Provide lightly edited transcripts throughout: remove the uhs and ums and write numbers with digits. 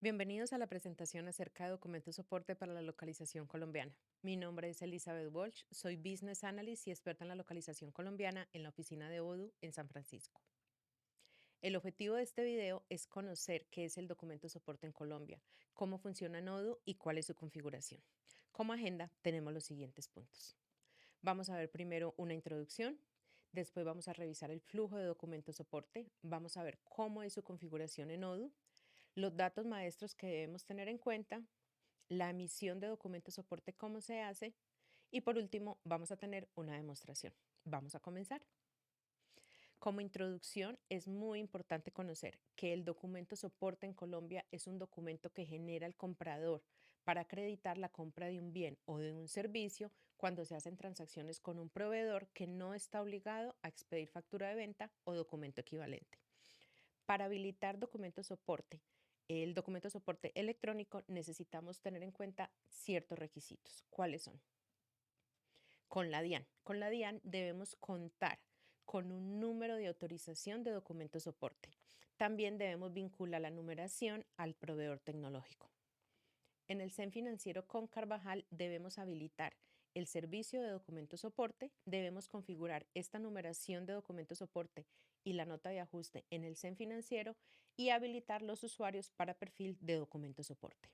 Bienvenidos a la presentación acerca de documentos soporte para la localización colombiana. Mi nombre es Elizabeth Walsh, soy Business Analyst y experta en la localización colombiana en la oficina de ODU en San Francisco. El objetivo de este video es conocer qué es el documento soporte en Colombia, cómo funciona en ODU y cuál es su configuración. Como agenda tenemos los siguientes puntos. Vamos a ver primero una introducción, después vamos a revisar el flujo de documento soporte, vamos a ver cómo es su configuración en ODU, los datos maestros que debemos tener en cuenta, la emisión de documento soporte, cómo se hace, y por último vamos a tener una demostración. Vamos a comenzar. Como introducción, es muy importante conocer que el documento soporte en Colombia es un documento que genera el comprador para acreditar la compra de un bien o de un servicio cuando se hacen transacciones con un proveedor que no está obligado a expedir factura de venta o documento equivalente. Para habilitar documento soporte, el documento soporte electrónico, necesitamos tener en cuenta ciertos requisitos. ¿Cuáles son? Con la DIAN. Con la DIAN debemos contar con un número de autorización de documento soporte. También debemos vincular la numeración al proveedor tecnológico. En el CEN financiero con Carvajal debemos habilitar el servicio de documento soporte, debemos configurar esta numeración de documento soporte y la nota de ajuste en el CEN financiero y habilitar los usuarios para perfil de documento soporte.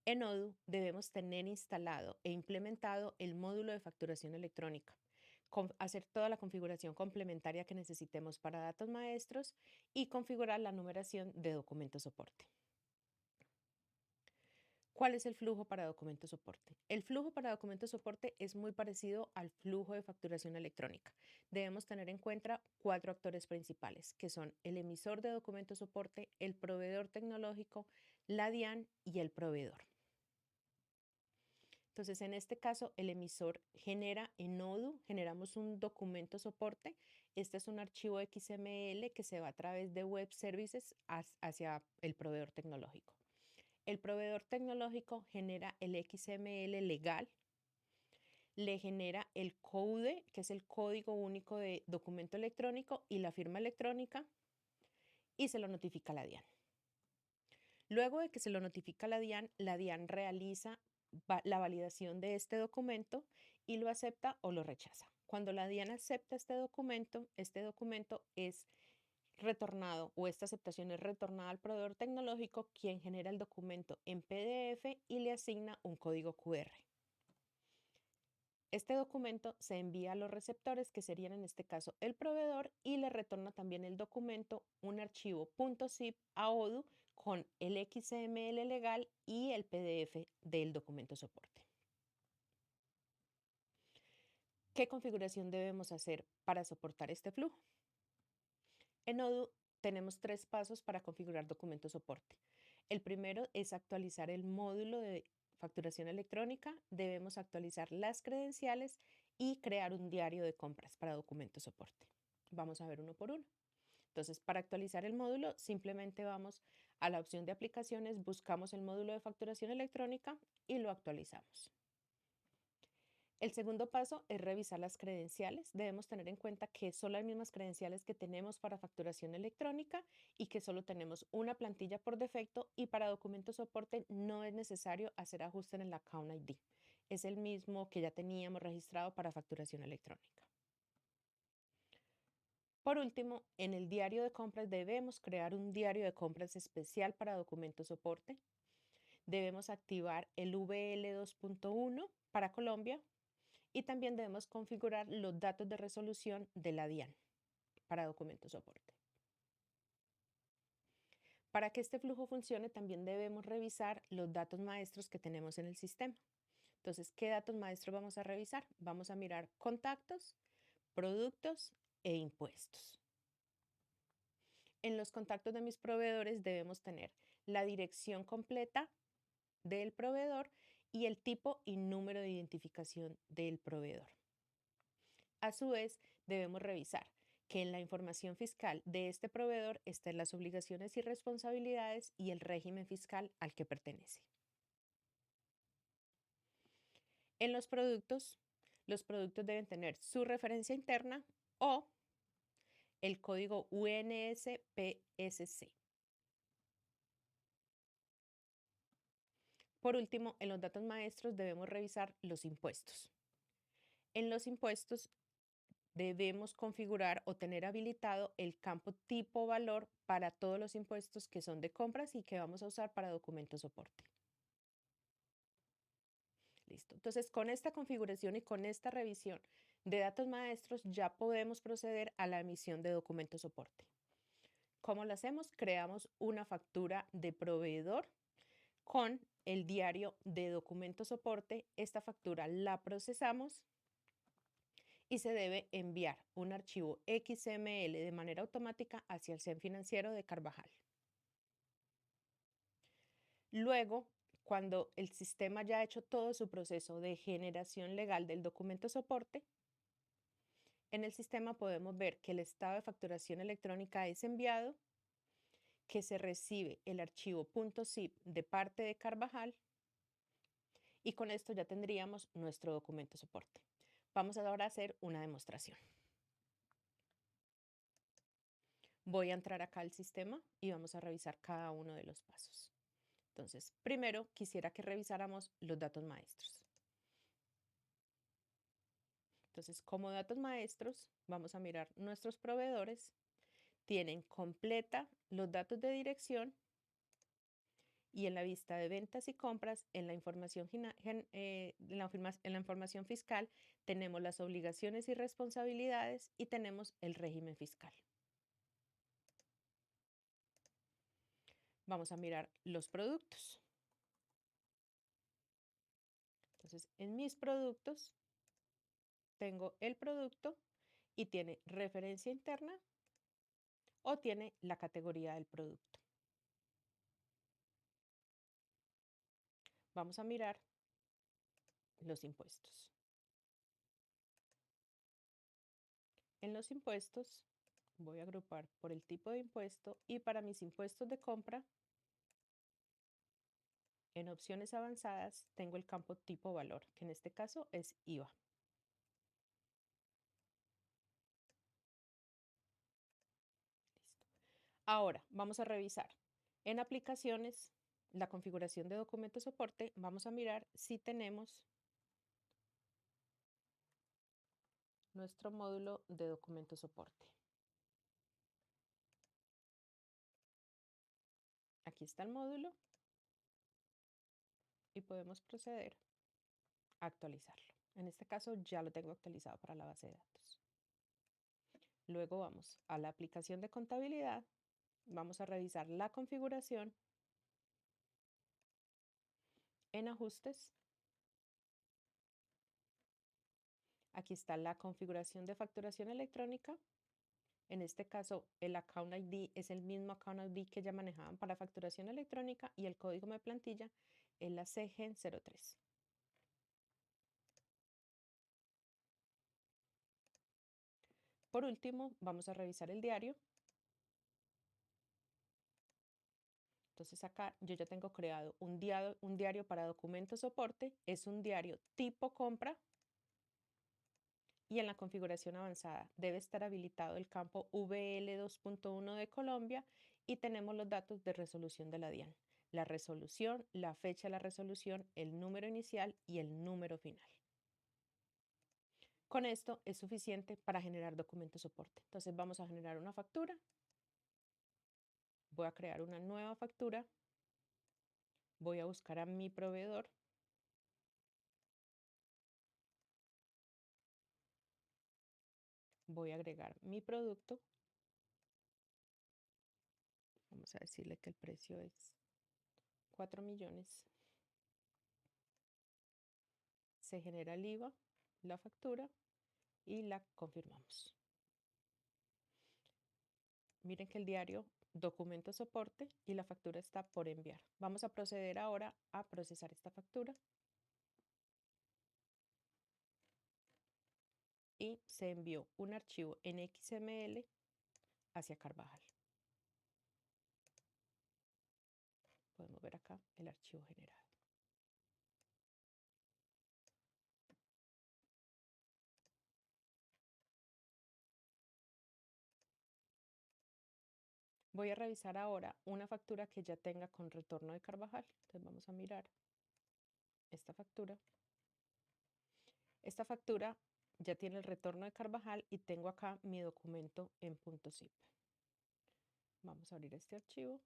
En ODU debemos tener instalado e implementado el módulo de facturación electrónica, hacer toda la configuración complementaria que necesitemos para datos maestros y configurar la numeración de documento soporte. ¿Cuál es el flujo para documento soporte? El flujo para documento soporte es muy parecido al flujo de facturación electrónica. Debemos tener en cuenta 4 actores principales, que son el emisor de documento soporte, el proveedor tecnológico, la DIAN y el proveedor. Entonces, en este caso, el emisor genera en ODU, generamos un documento soporte. Este es un archivo XML que se va a través de web services hacia el proveedor tecnológico. El proveedor tecnológico genera el XML legal, le genera el COUDE, que es el código único de documento electrónico, y la firma electrónica, y se lo notifica a la DIAN. Luego de que se lo notifica a la DIAN realiza la validación de este documento y lo acepta o lo rechaza. Cuando la DIAN acepta este documento es retornado o esta aceptación es retornada al proveedor tecnológico, quien genera el documento en PDF y le asigna un código QR. Este documento se envía a los receptores, que serían en este caso el proveedor, y le retorna también el documento, un archivo .zip a ODU con el XML legal y el PDF del documento soporte. ¿Qué configuración debemos hacer para soportar este flujo? En ODU tenemos 3 pasos para configurar documento soporte. El primero es actualizar el módulo de facturación electrónica. Debemos actualizar las credenciales y crear un diario de compras para documento soporte. Vamos a ver uno por uno. Entonces, para actualizar el módulo, simplemente vamos a la opción de aplicaciones, buscamos el módulo de facturación electrónica y lo actualizamos. El segundo paso es revisar las credenciales. Debemos tener en cuenta que son las mismas credenciales que tenemos para facturación electrónica y que solo tenemos una plantilla por defecto, y para documento soporte no es necesario hacer ajuste en el Account ID. Es el mismo que ya teníamos registrado para facturación electrónica. Por último, en el diario de compras debemos crear un diario de compras especial para documento soporte. Debemos activar el VL 2.1 para Colombia. Y también debemos configurar los datos de resolución de la DIAN para documento soporte. Para que este flujo funcione, también debemos revisar los datos maestros que tenemos en el sistema. Entonces, ¿qué datos maestros vamos a revisar? Vamos a mirar contactos, productos e impuestos. En los contactos de mis proveedores debemos tener la dirección completa del proveedor y el tipo y número de identificación del proveedor. A su vez, debemos revisar que en la información fiscal de este proveedor estén las obligaciones y responsabilidades y el régimen fiscal al que pertenece. En los productos deben tener su referencia interna o el código UNSPSC. Por último, en los datos maestros debemos revisar los impuestos. En los impuestos debemos configurar o tener habilitado el campo tipo valor para todos los impuestos que son de compras y que vamos a usar para documento soporte. Listo. Entonces, con esta configuración y con esta revisión de datos maestros ya podemos proceder a la emisión de documento soporte. ¿Cómo lo hacemos? Creamos una factura de proveedor con el diario de documento soporte. Esta factura la procesamos y se debe enviar un archivo XML de manera automática hacia el CEN financiero de Carvajal. Luego, cuando el sistema ya ha hecho todo su proceso de generación legal del documento soporte, en el sistema podemos ver que el estado de facturación electrónica es enviado, que se recibe el archivo .zip de parte de Carvajal y con esto ya tendríamos nuestro documento soporte. Vamos ahora a hacer una demostración. Voy a entrar acá al sistema y vamos a revisar cada uno de los pasos. Entonces, primero quisiera que revisáramos los datos maestros. Entonces, como datos maestros, vamos a mirar nuestros proveedores. Tienen completa los datos de dirección y en la vista de ventas y compras, en la información, en la información fiscal, tenemos las obligaciones y responsabilidades y tenemos el régimen fiscal. Vamos a mirar los productos. Entonces, en mis productos tengo el producto y tiene referencia interna o tiene la categoría del producto. Vamos a mirar los impuestos. En los impuestos voy a agrupar por el tipo de impuesto y para mis impuestos de compra, en opciones avanzadas tengo el campo tipo valor, que en este caso es IVA. Listo. Ahora vamos a revisar en aplicaciones la configuración de documento soporte. Vamos a mirar si tenemos nuestro módulo de documento soporte. Aquí está el módulo y podemos proceder a actualizarlo. En este caso ya lo tengo actualizado para la base de datos. Luego vamos a la aplicación de contabilidad, vamos a revisar la configuración. En ajustes, aquí está la configuración de facturación electrónica. En este caso, el Account ID es el mismo Account ID que ya manejaban para facturación electrónica y el código de plantilla es la CGEN 03. Por último, vamos a revisar el diario. Entonces acá yo ya tengo creado un diario para documento soporte. Es un diario tipo compra. Y en la configuración avanzada debe estar habilitado el campo VL 2.1 de Colombia y tenemos los datos de resolución de la DIAN. La resolución, la fecha de la resolución, el número inicial y el número final. Con esto es suficiente para generar documento soporte. Entonces vamos a generar una factura. Voy a crear una nueva factura. Voy a buscar a mi proveedor. Voy a agregar mi producto. Vamos a decirle que el precio es 4 millones. Se genera el IVA, la factura y la confirmamos. Miren que el diario documento soporte y la factura está por enviar. Vamos a proceder ahora a procesar esta factura y se envió un archivo en XML hacia Carvajal. Podemos ver acá el archivo generado. Voy a revisar ahora una factura que ya tenga con retorno de Carvajal. Entonces vamos a mirar esta factura. Esta factura ya tiene el retorno de Carvajal y tengo acá mi documento en .zip. Vamos a abrir este archivo.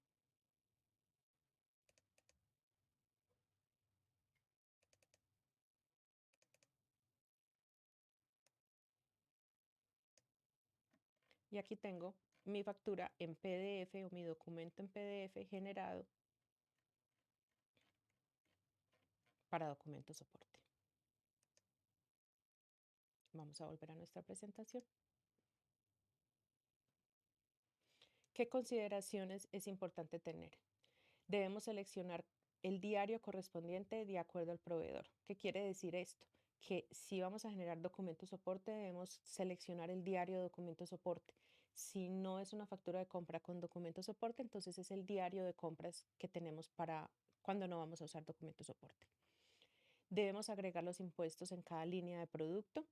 Y aquí tengo mi factura en PDF o mi documento en PDF generado para documento soporte. Vamos a volver a nuestra presentación. ¿Qué consideraciones es importante tener? Debemos seleccionar el diario correspondiente de acuerdo al proveedor. ¿Qué quiere decir esto? Que si vamos a generar documento soporte, debemos seleccionar el diario de documento soporte. Si no es una factura de compra con documento soporte, entonces es el diario de compras que tenemos para cuando no vamos a usar documento soporte. Debemos agregar los impuestos en cada línea de producto.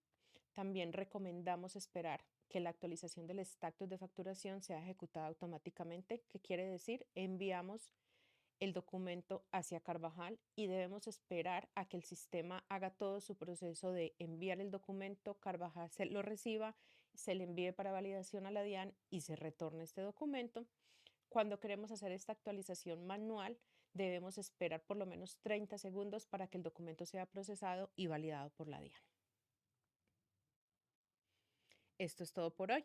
También recomendamos esperar que la actualización del estatus de facturación sea ejecutada automáticamente. ¿Qué quiere decir? Enviamos el documento hacia Carvajal y debemos esperar a que el sistema haga todo su proceso de enviar el documento, Carvajal se lo reciba, se le envíe para validación a la DIAN y se retorne este documento. Cuando queremos hacer esta actualización manual, debemos esperar por lo menos 30 segundos para que el documento sea procesado y validado por la DIAN. Esto es todo por hoy.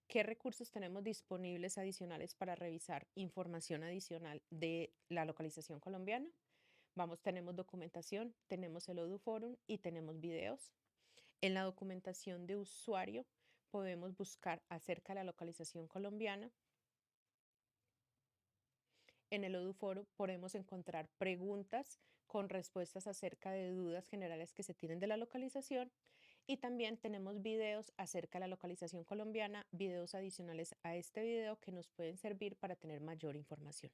¿Qué recursos tenemos disponibles adicionales para revisar información adicional de la localización colombiana? Vamos, tenemos documentación, tenemos el Odoo Forum y tenemos videos. En la documentación de usuario podemos buscar acerca de la localización colombiana. En el Odoo Forum podemos encontrar preguntas con respuestas acerca de dudas generales que se tienen de la localización. Y también tenemos videos acerca de la localización colombiana, videos adicionales a este video que nos pueden servir para tener mayor información.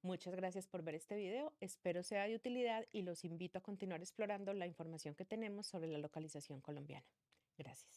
Muchas gracias por ver este video, espero sea de utilidad y los invito a continuar explorando la información que tenemos sobre la localización colombiana. Gracias.